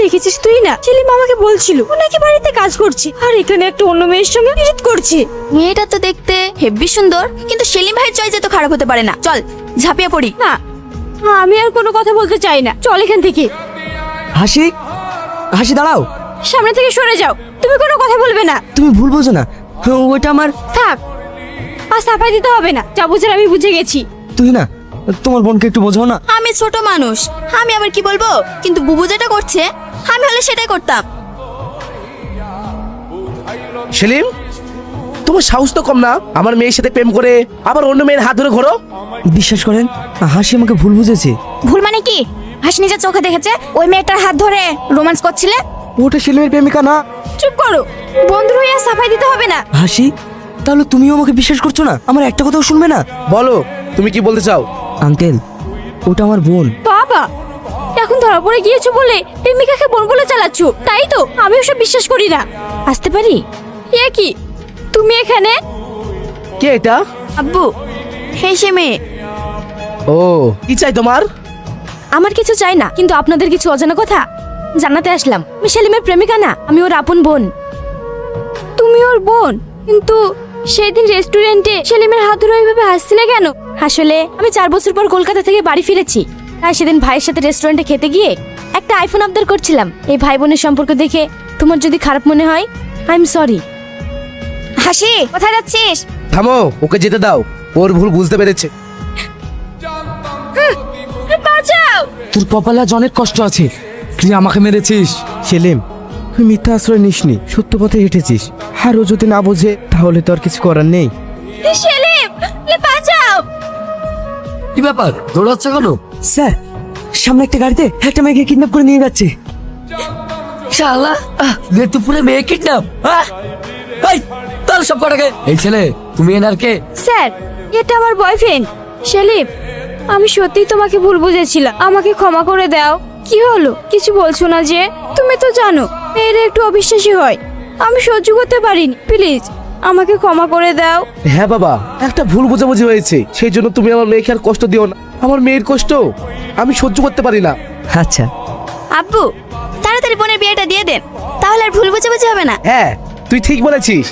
দেখেছিস তুই না, সেলিম আমাকে বলছিল ও নাকি বাড়িতে কাজ করছে আর এখানে একটা অন্য মেয়ের সঙ্গে পিরিত করছে। মেয়েটা তো দেখতে হেব্বি সুন্দর, কিন্তু সেলিম ভাইয়ের চয়েস তো খারাপ হতে পারে না। চল ঝাঁপিয়ে পড়ি। না, আমি আর কোনো কথা বলতে চাই না, চল এখান থেকে। হাসি, হাসি দাঁড়াও। সামনে থেকে সরে যাও, তুমি কোনো কথা বলবে না। তুমি ভুল বোঝো না, ওইটা আমার। থাক, আর সাফাই দিতে হবে না, যা বুঝার আমি বুঝে গেছি। তুই না, তোমার বোনকে একটু বোঝাও না। আমি ছোট মানুষ, আমি আবার কি বলবো, কিন্তু বুবু যেটা করছে আমি হলে সেটাই করতাম। সেলিম, তোমার সাহস তো কম না, আমার মেয়ের সাথে প্রেম করে আবার অন্য মেয়ের হাত ধরে ঘোরো। বিশ্বাস করেন, হাসি আমাকে ভুল বুঝেছে। ভুল মানে কি? হাসি নিজের চোখে দেখেছে ওই মেয়েটার হাত ধরে রোমান্স করছিলে। ওটা সেলিমের প্রেমিকা না। চুপ করো, বন্ধু হয়ে আর সাফাই দিতে হবে না। হাসি, তাহলে তুমিও আমাকে বিশ্বাস করছো না? আমার একটা কথাও শুনবে না? বলো, তুমি কি বলতে চাও? আঙ্কেল, ওটা আমার বোন। বাবা, এখন ধরা পড়ে গিয়েছো বলে প্রেমিকাকে বোন বলে চালাচ্ছ, তাই তো? আমি ওসব বিশ্বাস করি না। আসতে পারি? এ কি, তুমি এখানে? কে এটা? আব্বু, হে সে মেয়ে। ও, কি চাই তোমার? আমার কিছু চাই না, কিন্তু আপনাদের কিছু অজানা কথা জানাতে আসলাম। আমি সেলিমের প্রেমিকা না, আমি ওর আপন বোন। তুমি ওর বোন, কিন্তু সেদিন রেস্টুরেন্টে সেলিমের হাত ধরে ওইভাবে হাসছিলে কেন? আসলে আমি 4 বছর পর কলকাতা থেকে বাড়ি ফিরেছি, তাই সেদিন ভাইয়ের সাথে রেস্টুরেন্টে খেতে গিয়ে একটা আইফোন আবদার করছিলাম। এই ভাই বোনের সম্পর্ক দেখে তোমার যদি খারাপ মনে হয়, আই এম সরি। হাসি, কোথায় যাচ্ছিস? থামো, ওকে যেতে দাও, ওর ভুল বুঝতে পেরেছে। বাঁচাও! তোর কপালে আজ অনেক কষ্ট আছে, তুই আমাকে মেরেছিস। সেলিম, তুই মিথ্যা আশ্রয় নিসনি, সত্য পথে হেঁটেছিস। আর ও যদি না বোঝে তাহলে তো আর কিছু করার নেই। সেলিম, বাঁচাও! কি ব্যাপার, দৌড়াচ্ছ কেন? স্যার, সামনে একটা গাড়িতে একটা মেয়েকে কিডন্যাপ করে নিয়ে যাচ্ছে। শালা, দুপুরে মেয়ে কিডন্যাপ? এই, তার সব কটাকে। এই ছেলে, তুমি এনার কে? স্যার, এটা আমার বয়ফ্রেন্ড সেলিম। আমি সত্যিই তোমাকে ভুল বুঝেছিলাম, আমাকে ক্ষমা করে দাও। কি হলো, কিছু বলছো না যে? তুমি তো জানো মেয়েরা একটু অবিশ্বাসী হয়, আমি সহ্য করতে পারিনি। প্লিজ আমাকে ক্ষমা করে দাও। হ্যাঁ বাবা, একটা ভুল বোঝাবুঝি হয়েছে, সেই জন্য তুমি আমার মেয়েকে আর কষ্ট দিও না। আমার মেয়ের কষ্ট আমি সহ্য করতে পারি না। আচ্ছা। আব্বু, তাড়াতাড়ি বোনের বিয়েটা দিয়ে দেন, তাহলে আর ভুল বুঝাবুঝি হবে না। হ্যাঁ, তুই ঠিক বলেছিস।